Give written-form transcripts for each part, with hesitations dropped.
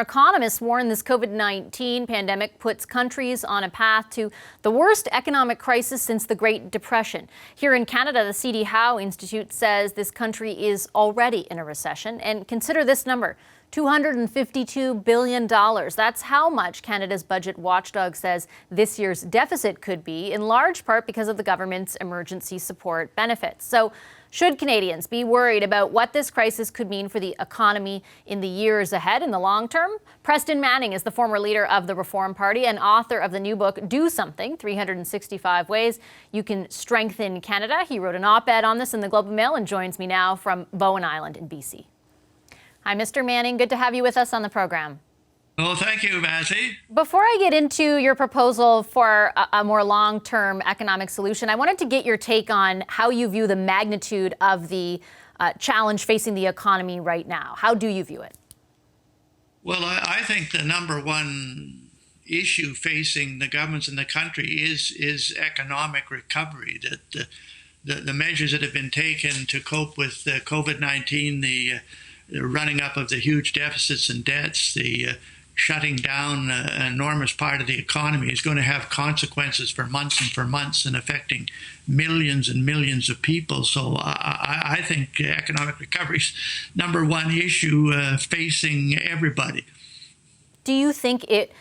Economists warn this COVID-19 pandemic puts countries on a path to the worst economic crisis since the Great Depression. Here in Canada, the C.D. Howe Institute says this country is already in a recession. And consider this number, $252 billion. That's how much Canada's budget watchdog says this year's deficit could be, in large part because of the government's emergency support benefits. So should Canadians be worried about what this crisis could mean for the economy in the years ahead, in the long term? Preston Manning is the former leader of the Reform Party and author of the new book, Do Something, 365 Ways You Can Strengthen Canada. He wrote an op-ed on this in the Globe and Mail and joins me now from Bowen Island in BC. Hi, Mr. Manning. Good to have you with us on the program. Oh, thank you, Matthew. Before I get into your proposal for a more long-term economic solution, I wanted to get your take on how you view the magnitude of the challenge facing the economy right now. How do you view it? Well, I think the number one issue facing the governments in the country is economic recovery. That the measures that have been taken to cope with COVID-19, the running up of the huge deficits and debts, the shutting down an enormous part of the economy is going to have consequences for months and affecting millions and millions of people. So I think economic recovery is number one issue facing everybody. Do you think it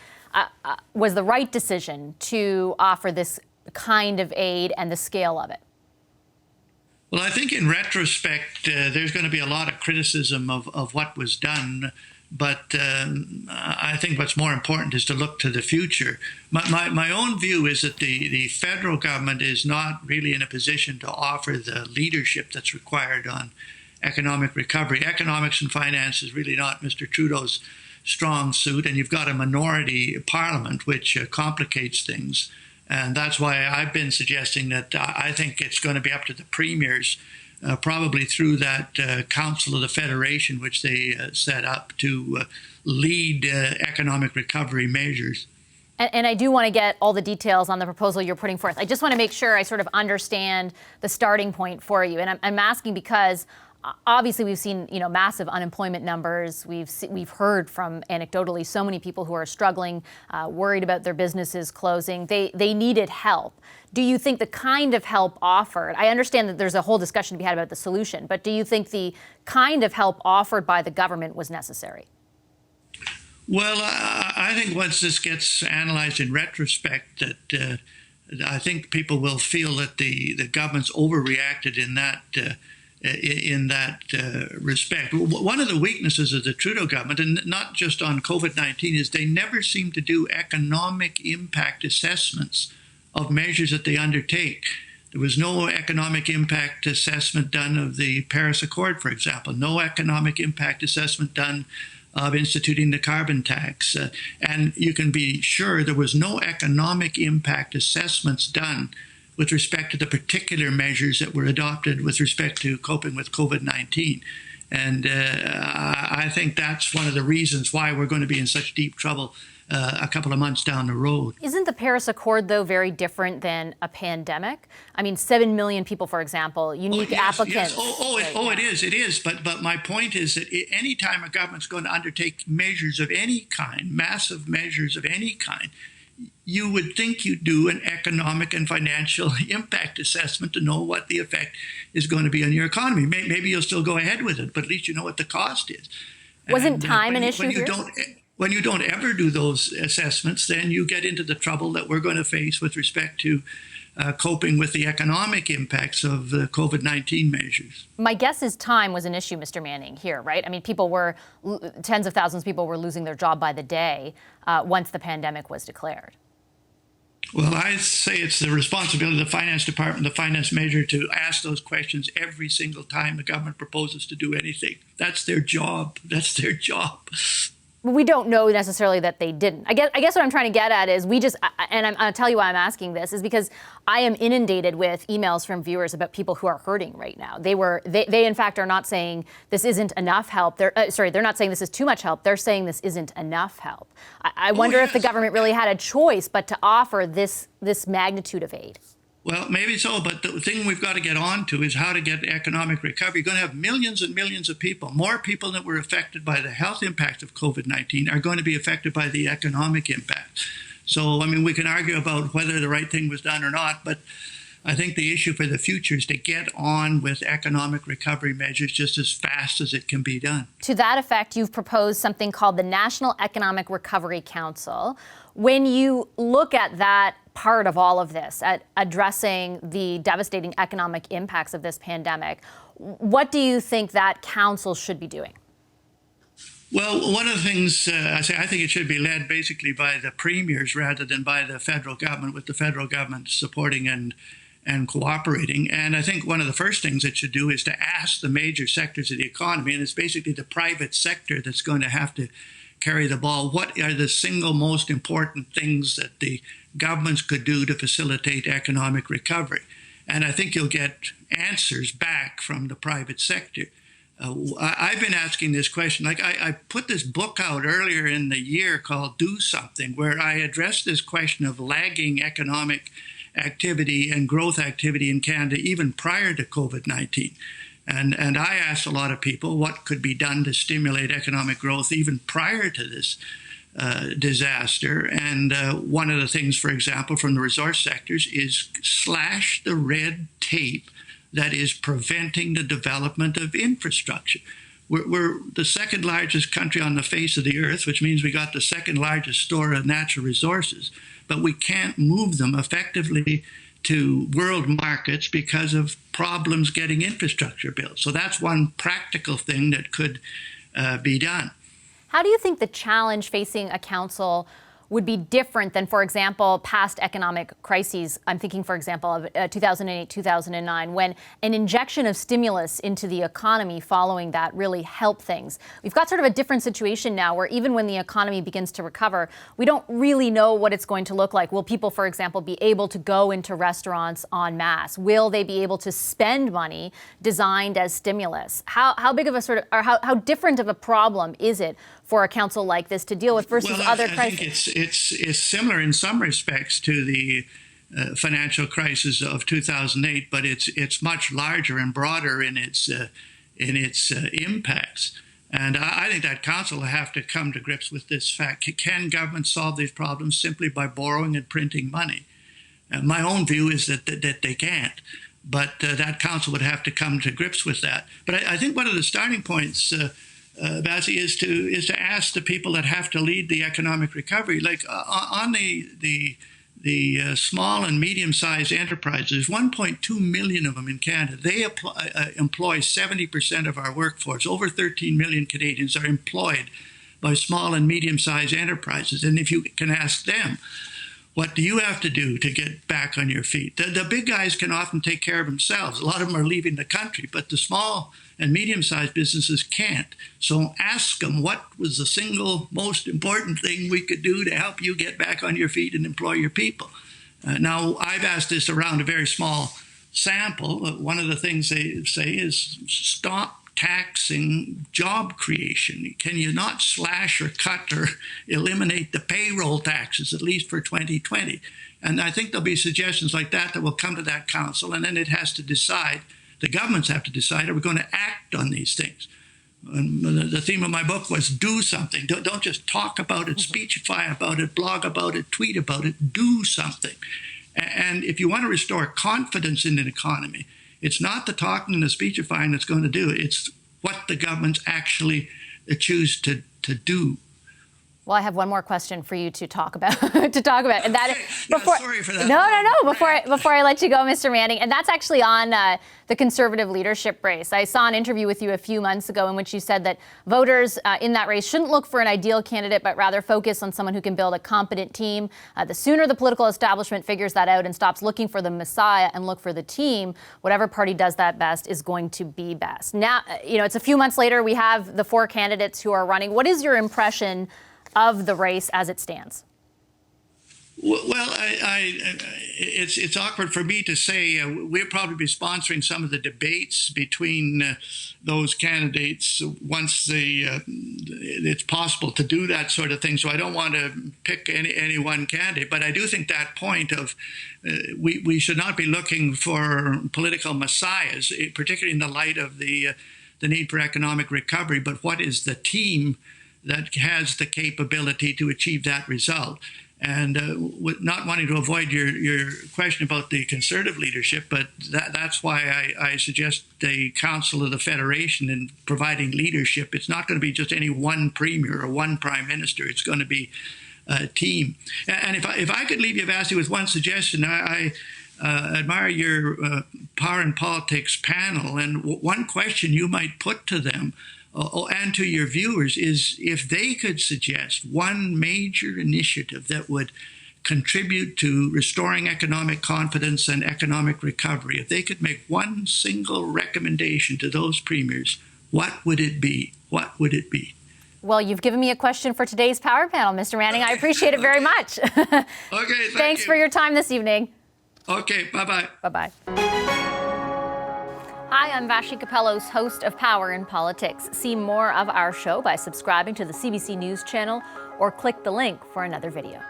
was the right decision to offer this kind of aid and the scale of it? Well, I think in retrospect, there's going to be a lot of criticism of what was done. But I think what's more important is to look to the future. My own view is that the federal government is not really in a position to offer the leadership that's required on economic recovery. Economics and finance is really not Mr. Trudeau's strong suit, and you've got a minority parliament, which complicates things. And that's why I've been suggesting that I think it's going to be up to the premiers, probably through that Council of the Federation, which they set up to lead economic recovery measures. And I do want to get all the details on the proposal you're putting forth. I just want to make sure I sort of understand the starting point for you. And I'm asking because obviously we've seen, massive unemployment numbers. We've heard from anecdotally so many people who are struggling, worried about their businesses closing. They needed help. Do you think the kind of help offered, I understand that there's a whole discussion to be had about the solution, but do you think the kind of help offered by the government was necessary? Well, I think once this gets analyzed in retrospect, that I think people will feel that the government's overreacted in that respect. One of the weaknesses of the Trudeau government, and not just on COVID-19, is they never seem to do economic impact assessments of measures that they undertake. There was no economic impact assessment done of the Paris Accord, for example, no economic impact assessment done of instituting the carbon tax. And you can be sure there was no economic impact assessments done with respect to the particular measures that were adopted with respect to coping with COVID-19. And I think that's one of the reasons why we're going to be in such deep trouble a couple of months down the road. Isn't the Paris Accord, though, very different than a pandemic? I mean, 7 million people, for example, unique applicants. Yes. It is. But my point is that any time a government's going to undertake measures of any kind, massive measures of any kind, you would think you'd do an economic and financial impact assessment to know what the effect is going to be on your economy. Maybe you'll still go ahead with it, but at least you know what the cost is. Wasn't time an issue here? When you don't ever do those assessments, then you get into the trouble that we're going to face with respect to coping with the economic impacts of the COVID-19 measures. My guess is time was an issue, Mr. Manning, here, right? I mean, tens of thousands of people were losing their job by the day once the pandemic was declared. Well, I say it's the responsibility of the Finance Department, the Finance Measure, to ask those questions every single time the government proposes to do anything. That's their job. We don't know necessarily that they didn't. I guess what I'm trying to get at is I'll tell you why I'm asking this, is because I am inundated with emails from viewers about people who are hurting right now. They in fact are not saying this isn't enough help. They're not saying this is too much help. They're saying this isn't enough help. I wonder if the government really had a choice but to offer this magnitude of aid. Well, maybe so, but the thing we've got to get on to is how to get economic recovery. You're going to have millions and millions of people. More people that were affected by the health impacts of COVID-19 are going to be affected by the economic impact. So, I mean, we can argue about whether the right thing was done or not, but I think the issue for the future is to get on with economic recovery measures just as fast as it can be done. To that effect, you've proposed something called the National Economic Recovery Council. When you look at that part of all of this, at addressing the devastating economic impacts of this pandemic, what do you think that council should be doing? Well, one of the things I think it should be led basically by the premiers rather than by the federal government, with the federal government supporting and cooperating. And I think one of the first things it should do is to ask the major sectors of the economy, and it's basically the private sector that's going to have to carry the ball. What are the single most important things that the governments could do to facilitate economic recovery? And I think you'll get answers back from the private sector. I've been asking this question. Like I put this book out earlier in the year called Do Something, where I addressed this question of lagging economic activity and growth activity in Canada even prior to COVID-19. And I asked a lot of people what could be done to stimulate economic growth even prior to this disaster. And one of the things, for example, from the resource sectors is slash the red tape that is preventing the development of infrastructure. We're the second largest country on the face of the earth, which means we got the second largest store of natural resources, but we can't move them effectively to world markets because of problems getting infrastructure built. So that's one practical thing that could be done. How do you think the challenge facing a council would be different than, for example, past economic crises? I'm thinking, for example, of 2008, 2009, when an injection of stimulus into the economy following that really helped things. We've got sort of a different situation now where even when the economy begins to recover, we don't really know what it's going to look like. Will people, for example, be able to go into restaurants en masse? Will they be able to spend money designed as stimulus? How big of a sort of, or how different of a problem is it for a council like this to deal with versus other crises? I think it's similar in some respects to the financial crisis of 2008, but it's much larger and broader in its impacts. And I think that council will have to come to grips with this fact. Can government solve these problems simply by borrowing and printing money? My own view is that they can't, but that council would have to come to grips with that. But I think one of the starting points, Bassey, is to ask the people that have to lead the economic recovery, like on the small and medium-sized enterprises. 1.2 million of them in Canada. They employ 70% of our workforce. Over 13 million Canadians are employed by small and medium-sized enterprises. And if you can ask them, what do you have to do to get back on your feet? The big guys can often take care of themselves. A lot of them are leaving the country, but the small and medium-sized businesses can't. So ask them, what was the single most important thing we could do to help you get back on your feet and employ your people? Now, I've asked this around a very small sample. One of the things they say is stop taxing job creation. Can you not slash or cut or eliminate the payroll taxes, at least for 2020? And I think there'll be suggestions like that will come to that council, and then it has to decide. The governments have to decide, are we going to act on these things? And the theme of my book was do something. Don't just talk about it, speechify about it, blog about it, tweet about it. Do something. And if you want to restore confidence in an economy, it's not the talking and the speechifying that's going to do it. It's what the governments actually choose to do. Well, I have one more question for you to talk about. And that is before. Sorry for that. No. Before I let you go, Mr. Manning, and that's actually on the Conservative leadership race. I saw an interview with you a few months ago in which you said that voters in that race shouldn't look for an ideal candidate, but rather focus on someone who can build a competent team. The sooner the political establishment figures that out and stops looking for the messiah and look for the team, whatever party does that best is going to be best. Now, it's a few months later. We have the four candidates who are running. What is your impression of the race as it stands? Well, it's awkward for me to say. We'll probably be sponsoring some of the debates between those candidates once it's possible to do that sort of thing. So I don't want to pick any one candidate, but I do think that point of we should not be looking for political messiahs, particularly in the light of the need for economic recovery. But what is the team that has the capability to achieve that result? And not wanting to avoid your question about the Conservative leadership, but that's why I suggest the Council of the Federation in providing leadership. It's not going to be just any one premier or one prime minister. It's going to be a team. And if I could leave you, Vasi, with one suggestion, I admire your Power in Politics panel, and one question you might put to them and to your viewers is if they could suggest one major initiative that would contribute to restoring economic confidence and economic recovery, if they could make one single recommendation to those premiers, what would it be? What would it be? Well, you've given me a question for today's Power Panel, Mr. Manning. I appreciate it very much. Okay, Thanks for your time this evening. Okay, bye-bye. Bye-bye. Hi, I'm Vashi Capellos, host of Power in Politics. See more of our show by subscribing to the CBC News channel or click the link for another video.